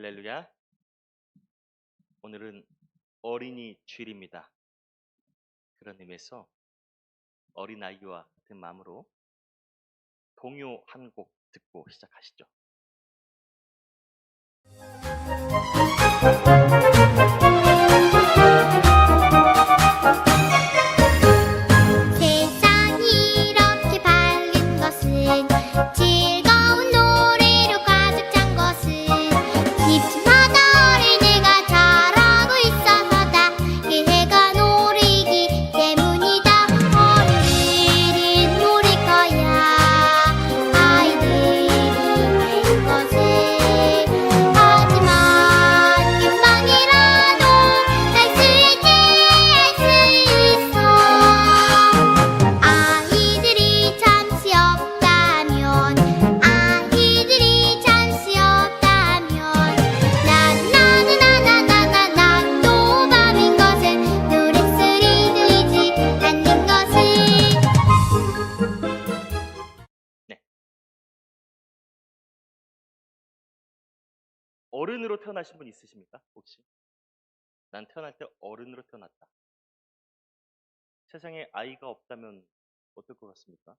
할렐루야. 오늘은 어린이 주일입니다. 그런 의미에서 어린아이와 같은 마음으로 동요 한 곡 듣고 시작하시죠. 세상이 이렇게 밝은 것은 즐거운 노래로 가득 찬 것은 집집마다 어린이가 자라고 있어서다. 그 해가 노리기 때문이다. 어른들은 모를 거야 아이들이 된 것을. 하지만 금방이라도 알 수 있게 알 수 있어. 아이들이 잠시 없다면 나나나나나나나 또 밤인 것을 노랫소리 들리지 않는 것을. 네. 어른으로 태어나신 분 있으십니까? 혹시? 난 태어날 때 어른으로 태어났다. 세상에 아이가 없다면 어떨 것 같습니까?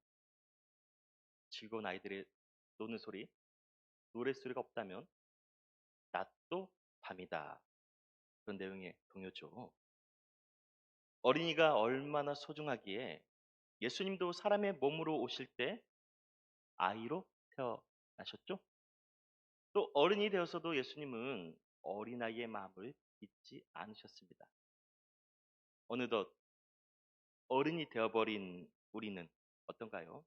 즐거운 아이들의 노는 소리, 노랫소리가 없다면 낮도 밤이다. 그런 내용의 동요죠. 어린이가 얼마나 소중하기에 예수님도 사람의 몸으로 오실 때 아이로 태어나셨죠? 또 어른이 되어서도 예수님은 어린아이의 마음을 잊지 않으셨습니다. 어느덧 어른이 되어버린 우리는 어떤가요?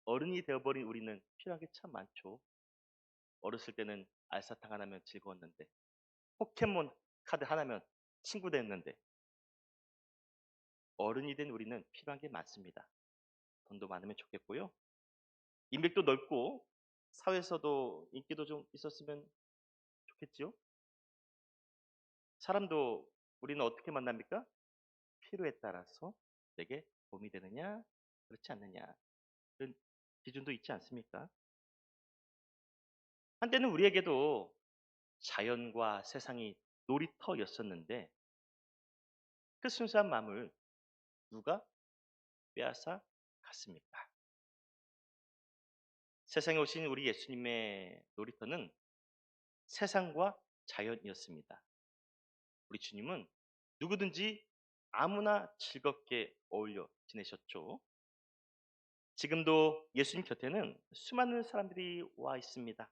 어른이 되어버린 우리는 필요한 게 참 많죠. 어렸을 때는 알사탕 하나면 즐거웠는데, 포켓몬 카드 하나면 친구 됐는데, 어른이 된 우리는 필요한 게 많습니다. 돈도 많으면 좋겠고요. 인맥도 넓고 사회에서도 인기도 좀 있었으면 좋겠지요. 사람도 우리는 어떻게 만납니까? 필요에 따라서 내게 도움이 되느냐 그렇지 않느냐 그런 기준도 있지 않습니까? 한때는 우리에게도 자연과 세상이 놀이터였었는데 그 순수한 마음을 누가 빼앗아 갔습니까? 세상에 오신 우리 예수님의 놀이터는 세상과 자연이었습니다. 우리 주님은 누구든지 아무나 즐겁게 어울려 지내셨죠. 지금도 예수님 곁에는 수많은 사람들이 와 있습니다.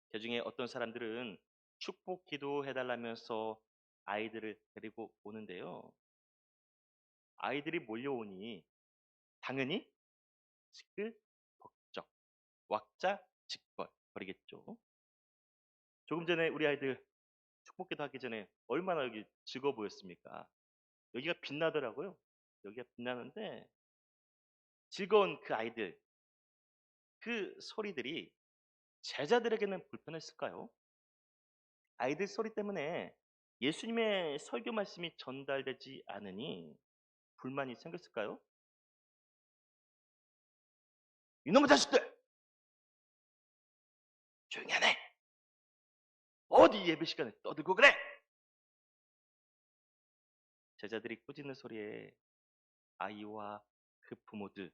그중에 어떤 사람들은 축복 기도해달라면서 아이들을 데리고 오는데요. 아이들이 몰려오니 당연히 시끌벅적, 왁자지껄거리겠죠. 조금 전에 우리 아이들 축복 기도하기 전에 얼마나 여기 즐거워 보였습니까? 여기가 빛나더라고요. 여기가 빛나는데 즐거운 그 아이들, 그 소리들이 제자들에게는 불편했을까요? 아이들 소리 때문에 예수님의 설교 말씀이 전달되지 않으니 불만이 생겼을까요? 이놈의 자식들! 조용히 하네! 어디 예배 시간에 떠들고 그래! 제자들이 꾸짖는 소리에 아이와 그 부모들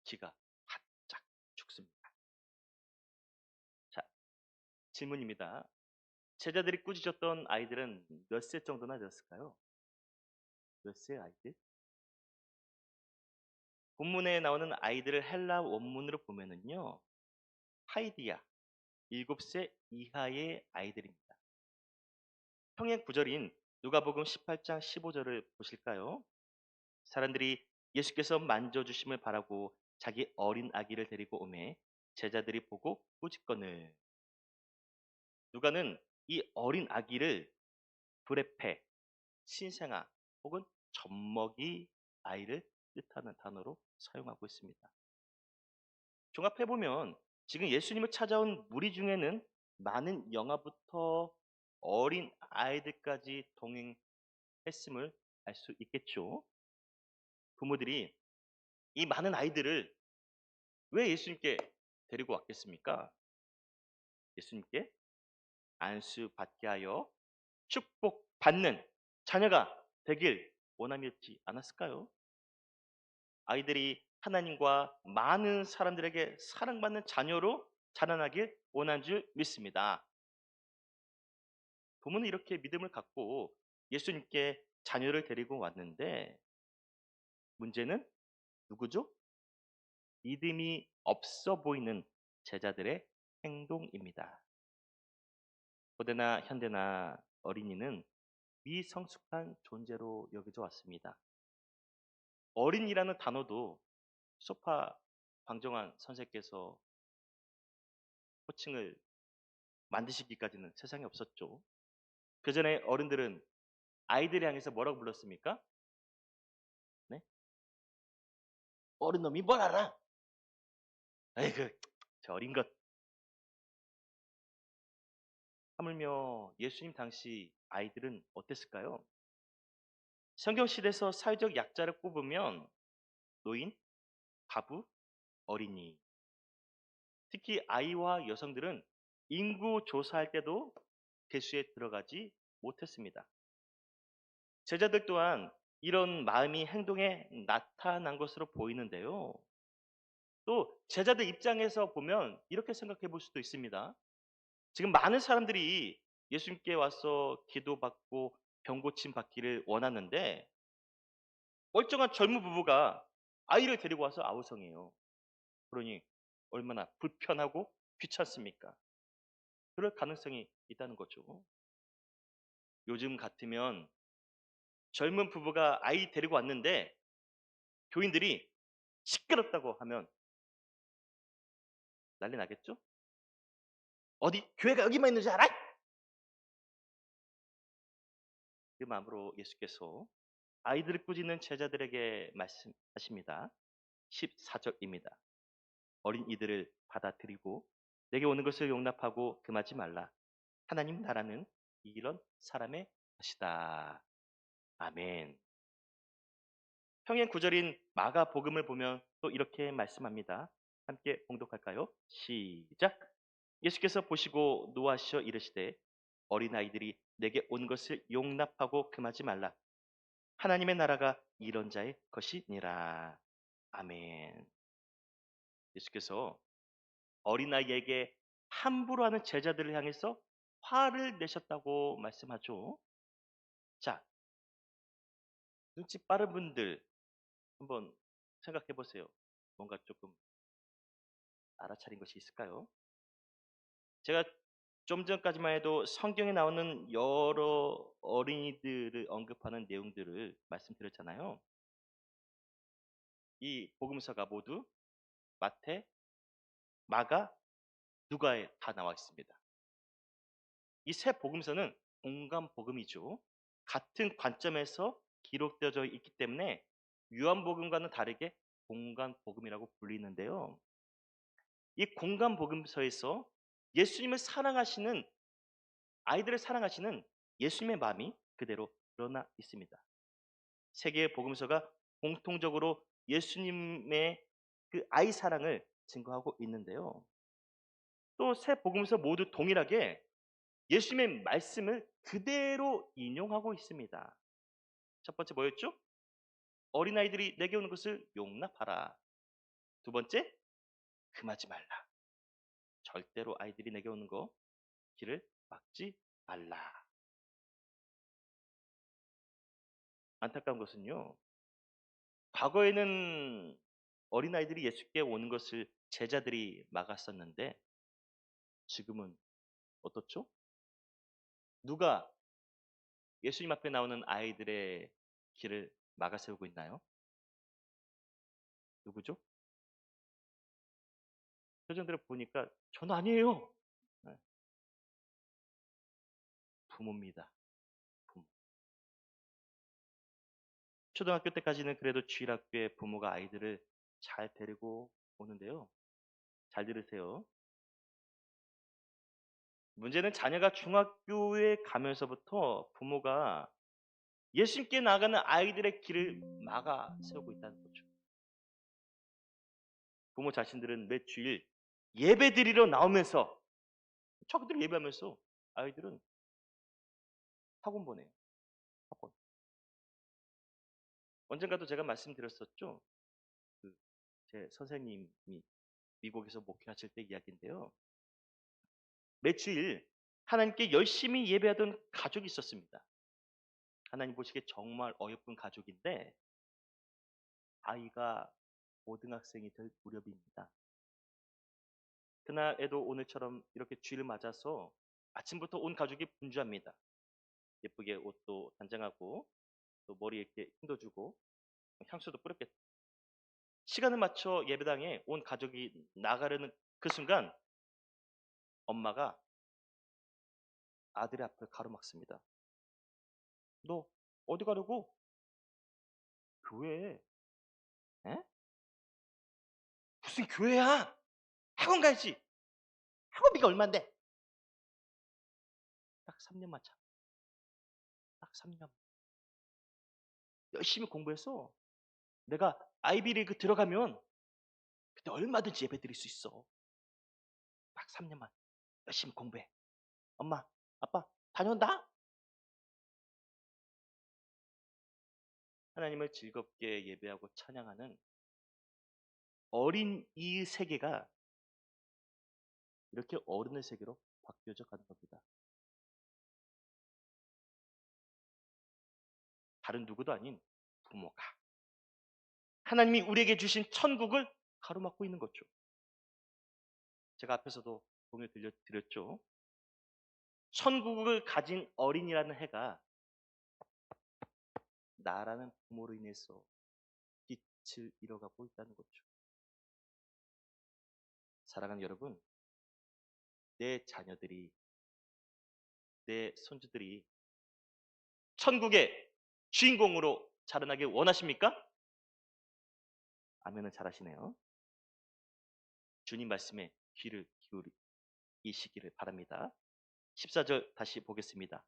기가 바짝 죽습니다. 자, 질문입니다. 제자들이 꾸짖었던 아이들은 몇 세 정도나 되었을까요? 몇 세 아이들? 본문에 나오는 아이들을 헬라 원문으로 보면은요, 하이디아, 7세 이하의 아이들입니다. 평행 구절인 누가복음 18장 15절을 보실까요? 사람들이 예수께서 만져주심을 바라고 자기 어린 아기를 데리고 오매 제자들이 보고 꾸짖거늘. 누가는 이 어린 아기를 브레페, 신생아 혹은 젖먹이 아이를 뜻하는 단어로 사용하고 있습니다. 종합해보면 지금 예수님을 찾아온 무리 중에는 많은 영아부터 어린 아이들까지 동행했음을 알 수 있겠죠. 부모들이 이 많은 아이들을 왜 예수님께 데리고 왔겠습니까? 예수님께 안수받게 하여 축복받는 자녀가 되길 원함이었지 않았을까요? 아이들이 하나님과 많은 사람들에게 사랑받는 자녀로 자라나길 원한 줄 믿습니다. 부모는 이렇게 믿음을 갖고 예수님께 자녀를 데리고 왔는데 문제는 누구죠? 믿음이 없어 보이는 제자들의 행동입니다. 고대나 현대나 어린이는 미성숙한 존재로 여겨져 왔습니다. 어린이라는 단어도 소파 방정환 선생께서 호칭을 만드시기까지는 세상에 없었죠. 그 전에 어른들은 아이들을 향해서 뭐라고 불렀습니까? 네? 어른 놈이 뭘 알아? 아이고, 저 어린 것. 하물며 예수님 당시 아이들은 어땠을까요? 성경시대에서 사회적 약자를 꼽으면 노인, 과부, 어린이, 특히 아이와 여성들은 인구 조사할 때도 대수에 들어가지 못했습니다. 제자들 또한 이런 마음이 행동에 나타난 것으로 보이는데요. 또 제자들 입장에서 보면 이렇게 생각해 볼 수도 있습니다. 지금 많은 사람들이 예수님께 와서 기도받고 병고침 받기를 원하는데 멀쩡한 젊은 부부가 아이를 데리고 와서 아우성이에요. 그러니 얼마나 불편하고 귀찮습니까? 그럴 가능성이 있다는 거죠. 요즘 같으면 젊은 부부가 아이 데리고 왔는데 교인들이 시끄럽다고 하면 난리 나겠죠? 어디 교회가 여기만 있는 줄 알아? 그 마음으로 예수께서 아이들을 꾸짖는 제자들에게 말씀하십니다. 14절입니다. 어린 이들을 받아들이고 내게 오는 것을 용납하고 금하지 말라. 하나님 나라는 이런 사람의 것이다. 아멘. 평행 구절인 마가복음을 보면 또 이렇게 말씀합니다. 함께 봉독할까요? 시작. 예수께서 보시고 노하시어 이르시되 어린아이들이 내게 온 것을 용납하고 금하지 말라. 하나님의 나라가 이런 자의 것이니라. 아멘. 예수께서 어린아이에게 함부로 하는 제자들을 향해서 화를 내셨다고 말씀하죠. 자, 눈치 빠른 분들 한번 생각해 보세요. 뭔가 조금 알아차린 것이 있을까요? 제가 좀 전까지만 해도 성경에 나오는 여러 어린이들을 언급하는 내용들을 말씀드렸잖아요. 이 복음서가 모두 마태, 마가, 누가에 다 나와 있습니다. 이 세 복음서는 공간 복음이죠. 같은 관점에서 기록되어져 있기 때문에 요한복음과는 다르게 공간 복음이라고 불리는데요. 이 공간 복음서에서 예수님을 사랑하시는 아이들을 사랑하시는 예수님의 마음이 그대로 드러나 있습니다. 세 개의 복음서가 공통적으로 예수님의 그 아이 사랑을 증거하고 있는데요. 또 세 복음서 모두 동일하게 예수님의 말씀을 그대로 인용하고 있습니다. 첫 번째 뭐였죠? 어린아이들이 내게 오는 것을 용납하라. 두 번째, 금하지 말라. 절대로 아이들이 내게 오는 거 길을 막지 말라. 안타까운 것은요. 과거에는 어린아이들이 예수께 오는 것을 제자들이 막았었는데 지금은 어떻죠? 누가 예수님 앞에 나오는 아이들의 길을 막아세우고 있나요? 누구죠? 표정들을 보니까 저는 아니에요. 네. 부모입니다. 부모. 초등학교 때까지는 그래도 주일학교에 부모가 아이들을 잘 데리고 오는데요. 잘 들으세요. 문제는 자녀가 중학교에 가면서부터 부모가 예수님께 나가는 아이들의 길을 막아 세우고 있다는 거죠. 부모 자신들은 매 주일 예배 드리러 나오면서 자기들 예배하면서 아이들은 학원 보내요. 학원. 언젠가도 제가 말씀드렸었죠. 제 선생님이 미국에서 목회하실 때 이야기인데요. 매주일 하나님께 열심히 예배하던 가족이 있었습니다. 하나님 보시기에 정말 어여쁜 가족인데 아이가 고등학생이 될 무렵입니다. 그날에도 오늘처럼 이렇게 주일을 맞아서 아침부터 온 가족이 분주합니다. 예쁘게 옷도 단장하고 또 머리에 이렇게 힘도 주고 향수도 뿌렸겠죠. 시간을 맞춰 예배당에 온 가족이 나가려는 그 순간 엄마가 아들의 앞을 가로막습니다. 너 어디 가려고? 교회에. 에? 무슨 교회야? 학원 가야지. 학원비가 얼만데? 딱 3년만 참. 딱 3년. 열심히 공부해서 내가 아이비리그 들어가면 그때 얼마든지 예배 드릴 수 있어. 딱 3년만 열심히 공부해. 엄마, 아빠 다녀온다. 하나님을 즐겁게 예배하고 찬양하는 어린 이 세계가 이렇게 어른의 세계로 바뀌어져 가는 겁니다. 다른 누구도 아닌 부모가 하나님이 우리에게 주신 천국을 가로막고 있는 거죠. 제가 앞에서도 공유 드렸죠. 천국을 가진 어린이라는 해가 나라는 부모로 인해서 빛을 잃어가고 있다는 거죠. 사랑하는 여러분, 내 자녀들이, 내 손주들이 천국의 주인공으로 자라나길 원하십니까? 아멘은 잘하시네요. 주님 말씀에 귀를 기울이시기를 바랍니다. 14절 다시 보겠습니다.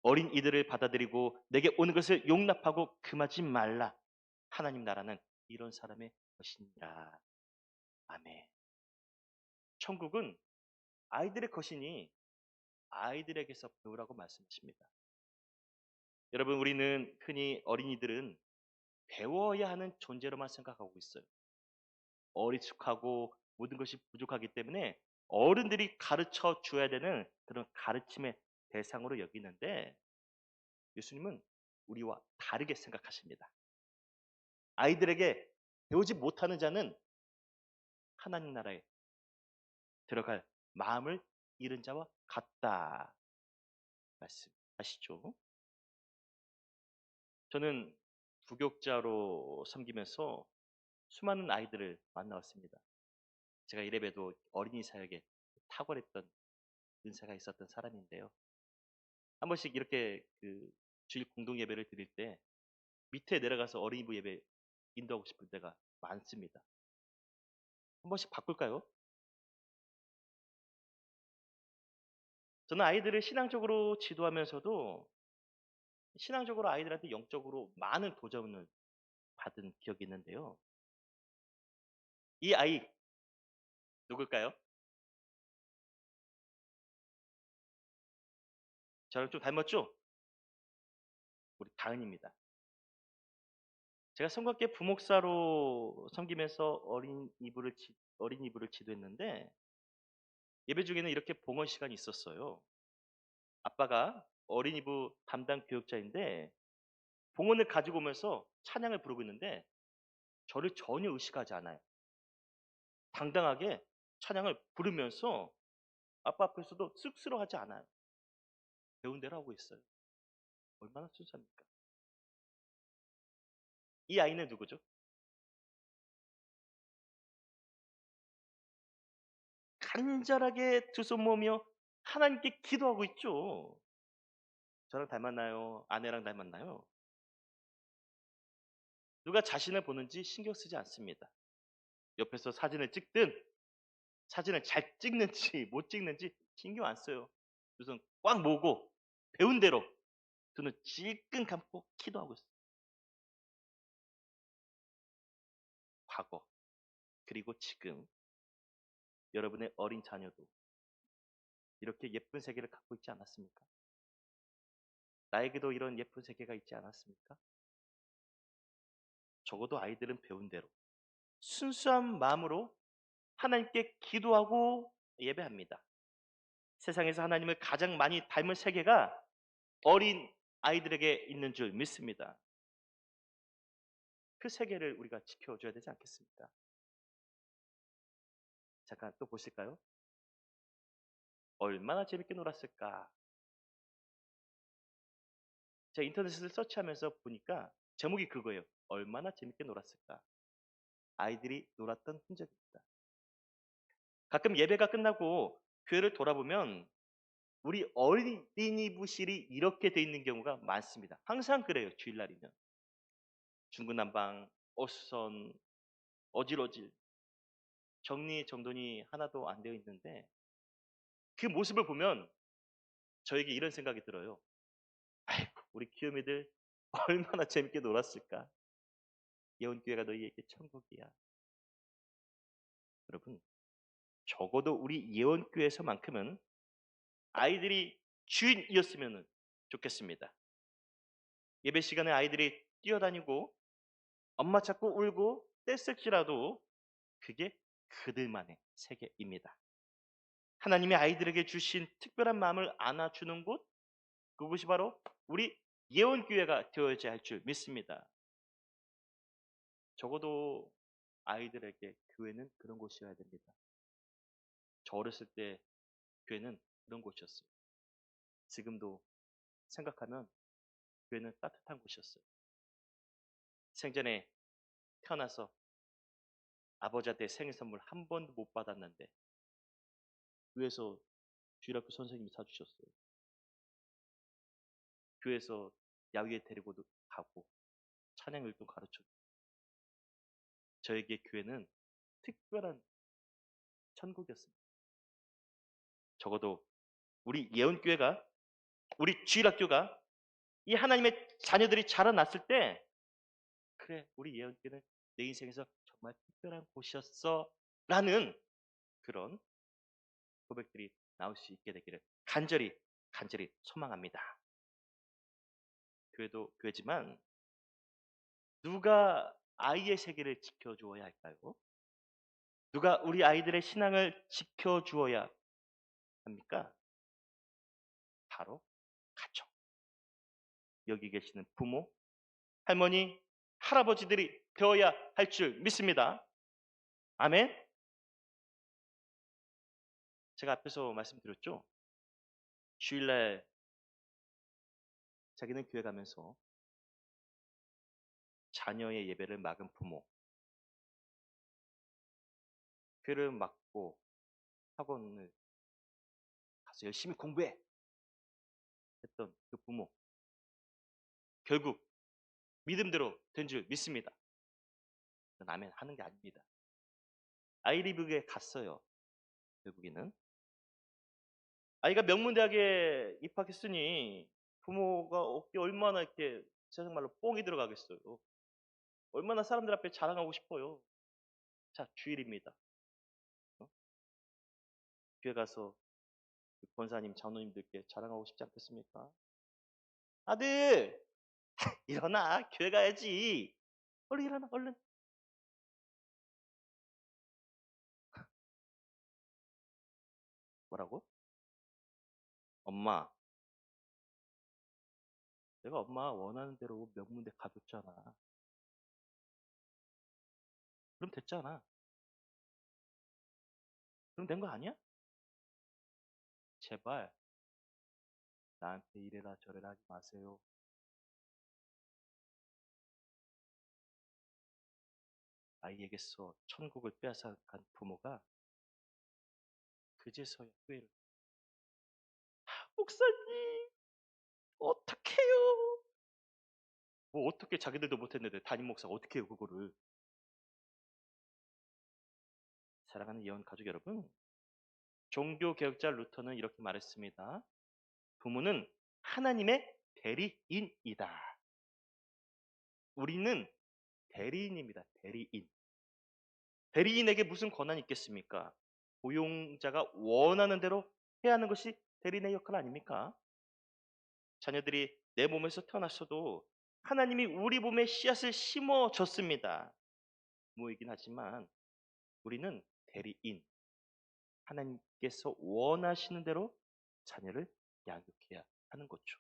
어린 이들을 받아들이고 내게 오는 것을 용납하고 금하지 말라. 하나님 나라는 이런 사람의 것이니라. 아멘. 천국은 아이들의 것이니 아이들에게서 배우라고 말씀하십니다. 여러분, 우리는 흔히 어린이들은 배워야 하는 존재로만 생각하고 있어요. 어리숙하고 모든 것이 부족하기 때문에 어른들이 가르쳐 줘야 되는 그런 가르침의 대상으로 여기는데 예수님은 우리와 다르게 생각하십니다. 아이들에게 배우지 못하는 자는 하나님 나라에 들어갈 마음을 잃은 자와 같다 말씀하시죠. 저는 부교육자로 섬기면서 수많은 아이들을 만나왔습니다. 제가 이래봬도 어린이 사역에 탁월했던 은사가 있었던 사람인데요. 한 번씩 이렇게 주일 공동 예배를 드릴 때 밑에 내려가서 어린이부 예배 인도하고 싶을 때가 많습니다. 한 번씩 바꿀까요? 저는 아이들을 신앙적으로 지도하면서도 신앙적으로 아이들한테 영적으로 많은 도전을 받은 기억이 있는데요. 이 아이 누굴까요? 저랑 좀 닮았죠? 우리 다은입니다. 제가 성곽계 부목사로 섬기면서 어린이부를 지도했는데 예배 중에는 이렇게 봉헌 시간이 있었어요. 아빠가 어린이부 담당 교육자인데 봉헌을 가지고 오면서 찬양을 부르고 있는데 저를 전혀 의식하지 않아요. 당당하게 찬양을 부르면서 아빠 앞에서도 쑥스러워하지 않아요. 배운 대로 하고 있어요. 얼마나 순수합니까? 이 아이는 누구죠? 간절하게 두 손 모으며 하나님께 기도하고 있죠. 저랑 닮았나요? 아내랑 닮았나요? 누가 자신을 보는지 신경 쓰지 않습니다. 옆에서 사진을 찍든 사진을 잘 찍는지 못 찍는지 신경 안 써요. 두 손 꽉 모으고 배운 대로 두 눈 찔끔 감고 기도하고 있어요. 과거 그리고 지금 여러분의 어린 자녀도 이렇게 예쁜 세계를 갖고 있지 않았습니까? 나에게도 이런 예쁜 세계가 있지 않았습니까? 적어도 아이들은 배운 대로 순수한 마음으로 하나님께 기도하고 예배합니다. 세상에서 하나님을 가장 많이 닮은 세계가 어린 아이들에게 있는 줄 믿습니다. 그 세계를 우리가 지켜줘야 되지 않겠습니까? 잠깐 또 보실까요? 얼마나 재밌게 놀았을까? 제가 인터넷을 서치하면서 보니까 제목이 그거예요. 얼마나 재밌게 놀았을까? 아이들이 놀았던 흔적입니다. 가끔 예배가 끝나고 교회를 돌아보면 우리 어린이 부실이 이렇게 돼 있는 경우가 많습니다. 항상 그래요. 주일날이면. 중구난방, 어수선, 어질어질, 정리정돈이 하나도 안 되어 있는데 그 모습을 보면 저에게 이런 생각이 들어요. 아이고, 우리 귀요미들 얼마나 재밌게 놀았을까? 예언교회가 너희에게 천국이야. 여러분, 적어도 우리 예언교회에서만큼은 아이들이 주인이었으면 좋겠습니다. 예배 시간에 아이들이 뛰어다니고 엄마 찾고 울고 떼쓸지라도 그게 그들만의 세계입니다. 하나님이 아이들에게 주신 특별한 마음을 안아주는 곳, 그곳이 바로 우리 예언교회가 되어야지 할 줄 믿습니다. 적어도 아이들에게 교회는 그런 곳이어야 됩니다. 저 어렸을 때 교회는 그런 곳이었어요. 지금도 생각하면 교회는 따뜻한 곳이었어요. 생전에 태어나서 아버지한테 생일 선물 한 번도 못 받았는데 교회에서 주일학교 선생님이 사주셨어요. 교회에서 야외에 데리고도 가고 찬양을도 가르쳐주고 저에게 교회는 특별한 천국이었습니다. 적어도 우리 예언교회가 우리 주일학교가 이 하나님의 자녀들이 자라났을 때 그래 우리 예언교회는 내 인생에서 정말 특별한 곳이었어 라는 그런 고백들이 나올 수 있게 되기를 간절히 소망합니다. 교회도 교회지만 누가 아이의 세계를 지켜주어야 할까요? 누가 우리 아이들의 신앙을 지켜주어야 합니까? 바로 가족. 여기 계시는 부모, 할머니, 할아버지들이 되어야 할 줄 믿습니다. 아멘. 제가 앞에서 말씀드렸죠. 주일날 자기는 교회 가면서 자녀의 예배를 막은 부모, 교회를 막고 학원을 가서 열심히 공부해 했던 그 부모, 결국 믿음대로 된 줄 믿습니다. 아멘 하는 게 아닙니다. 아이리브에 갔어요. 결국에는 아이가 명문대학에 입학했으니 부모가 어깨 얼마나 이렇게 세상 말로 뽕이 들어가겠어요. 얼마나 사람들 앞에 자랑하고 싶어요. 자, 주일입니다. 교회 가서 권사님, 장로님들께 자랑하고 싶지 않겠습니까? 아들, 일어나, 교회 가야지. 얼른 일어나, 얼른. 뭐라고? 엄마, 내가 엄마 원하는 대로 명문대 가줬잖아. 그럼 됐잖아. 그럼 된 거 아니야? 제발 나한테 이래라 저래라 하지 마세요. 아이에게서 천국을 빼앗아간 부모가 그제서야 후회를. 목사님, 어떡해요? 뭐 어떻게 자기들도 못했는데 담임 목사가 어떻게 해요 그거를. 사랑하는 예언 가족 여러분, 종교개혁자 루터는 이렇게 말했습니다. 부모는 하나님의 대리인이다. 우리는 대리인입니다. 대리인. 대리인에게 무슨 권한이 있겠습니까? 고용자가 원하는 대로 해야 하는 것이 대리인의 역할 아닙니까? 자녀들이 내 몸에서 태어났어도 하나님이 우리 몸에 씨앗을 심어줬습니다. 부모이긴 하지만 우리는 대리인, 하나님께서 원하시는 대로 자녀를 양육해야 하는 거죠.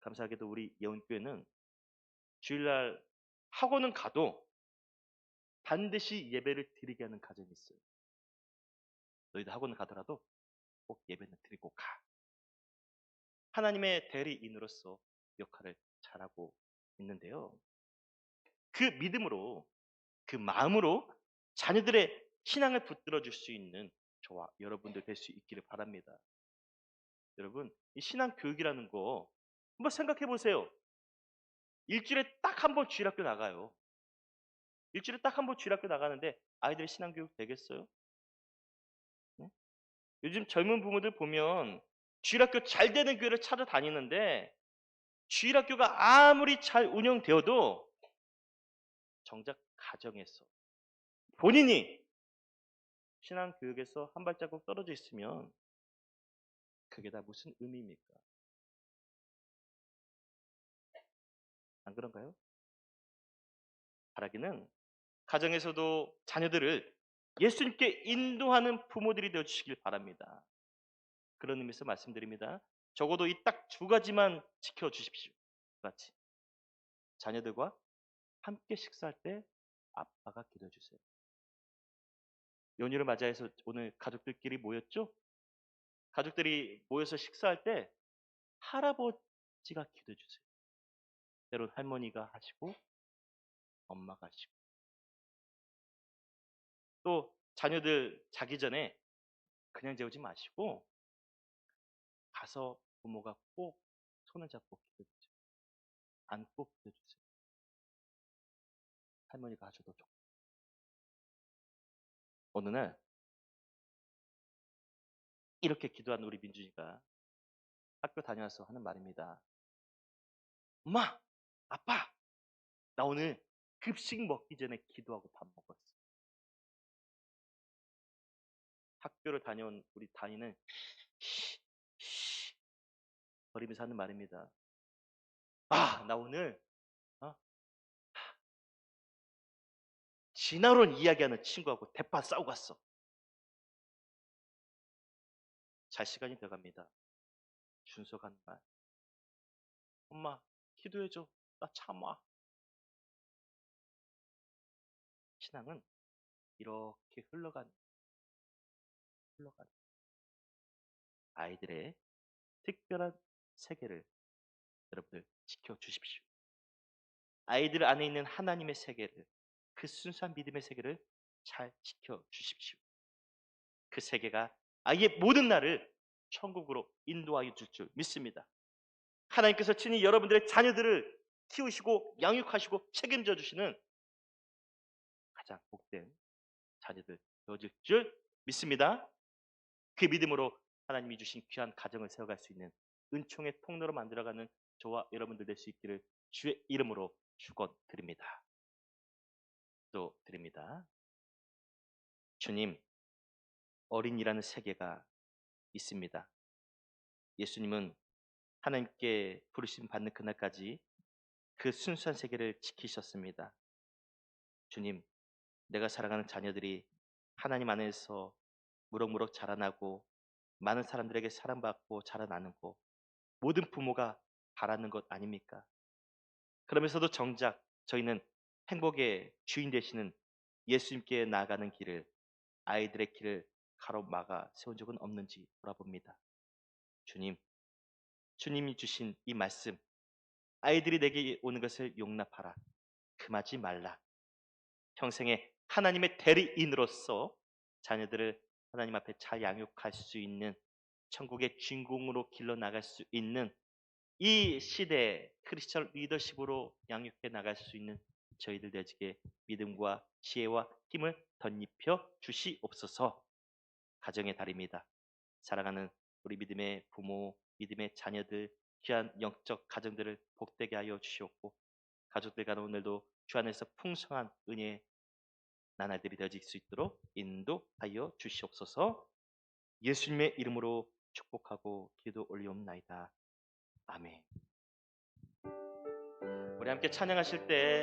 감사하게도 우리 예원교회는 주일날 학원은 가도 반드시 예배를 드리게 하는 가정이 있어요. 너희도 학원을 가더라도 꼭 예배는 드리고 가. 하나님의 대리인으로서 역할을 잘하고 있는데요. 그 믿음으로, 그 마음으로 자녀들의 신앙을 붙들어 줄 수 있는 저와 여러분들 될 수 있기를 바랍니다. 여러분, 이 신앙 교육이라는 거 한번 생각해 보세요. 일주일에 딱 한 번 주일학교 나가요. 일주일에 딱 한 번 주일학교 나가는데 아이들 신앙 교육 되겠어요? 네? 요즘 젊은 부모들 보면 주일학교 잘 되는 교회를 찾아다니는데 주일학교가 아무리 잘 운영되어도 정작 가정에서 본인이 신앙 교육에서 한 발자국 떨어져 있으면 그게 다 무슨 의미입니까? 안 그런가요? 바라기는 가정에서도 자녀들을 예수님께 인도하는 부모들이 되어 주시길 바랍니다. 그런 의미에서 말씀드립니다. 적어도 이 딱 두 가지만 지켜 주십시오. 두 가지. 자녀들과 함께 식사할 때 아빠가 기도해 주세요. 연휴를 맞이해서 오늘 가족들끼리 모였죠? 가족들이 모여서 식사할 때 할아버지가 기도해 주세요. 때론 할머니가 하시고 엄마가 하시고 또 자녀들 자기 전에 그냥 재우지 마시고 가서 부모가 꼭 손을 잡고 기도해 주세요. 안고 기도해 주세요. 할머니가 하셔도 좋고. 어느 날 이렇게 기도한 우리 민준이가 학교 다녀와서 하는 말입니다. 엄마, 아빠, 나 오늘 급식 먹기 전에 기도하고 밥 먹었어. 학교를 다녀온 우리 다니는 거리면서 하는 말입니다. 아, 나 오늘 진화론 이야기하는 친구하고 대파 싸우고 갔어. 잘 시간이 돼갑니다. 준서가 하는 말. 엄마, 기도해줘. 나 참아. 신앙은 이렇게 흘러가는 아이들의 특별한 세계를 여러분들 지켜주십시오. 아이들 안에 있는 하나님의 세계를, 그 순수한 믿음의 세계를 잘 지켜주십시오. 그 세계가 아이의 모든 날을 천국으로 인도하여 줄 줄 믿습니다. 하나님께서 친히 여러분들의 자녀들을 키우시고 양육하시고 책임져 주시는 가장 복된 자녀들 되어질 줄 믿습니다. 그 믿음으로 하나님이 주신 귀한 가정을 세워갈 수 있는 은총의 통로로 만들어가는 저와 여러분들 될 수 있기를 주의 이름으로 축원드립니다. 또 드립니다. 주님, 어린이라는 세계가 있습니다. 예수님은 하나님께 부르심 받는 그날까지 그 순수한 세계를 지키셨습니다. 주님, 내가 사랑하는 자녀들이 하나님 안에서 무럭무럭 자라나고 많은 사람들에게 사랑받고 자라나는 거 모든 부모가 바라는 것 아닙니까? 그러면서도 정작 저희는 행복의 주인 되시는 예수님께 나아가는 길을 아이들의 길을 가로막아 세운 적은 없는지 돌아봅니다. 주님, 주님이 주신 이 말씀 아이들이 내게 오는 것을 용납하라. 금하지 말라. 평생에 하나님의 대리인으로서 자녀들을 하나님 앞에 잘 양육할 수 있는 천국의 주인공으로 길러 나갈 수 있는 이 시대의 크리스천 리더십으로 양육해 나갈 수 있는 저희들 되지게 믿음과 지혜와 힘을 덧입혀 주시옵소서. 가정의 달입니다. 사랑하는 우리 믿음의 부모, 믿음의 자녀들, 귀한 영적 가정들을 복되게 하여 주시옵고 가족들 간 오늘도 주 안에서 풍성한 은혜의 나날들이 되어질 수 있도록 인도하여 주시옵소서. 예수님의 이름으로 축복하고 기도 올리옵나이다. 아멘. 우리 함께 찬양하실 때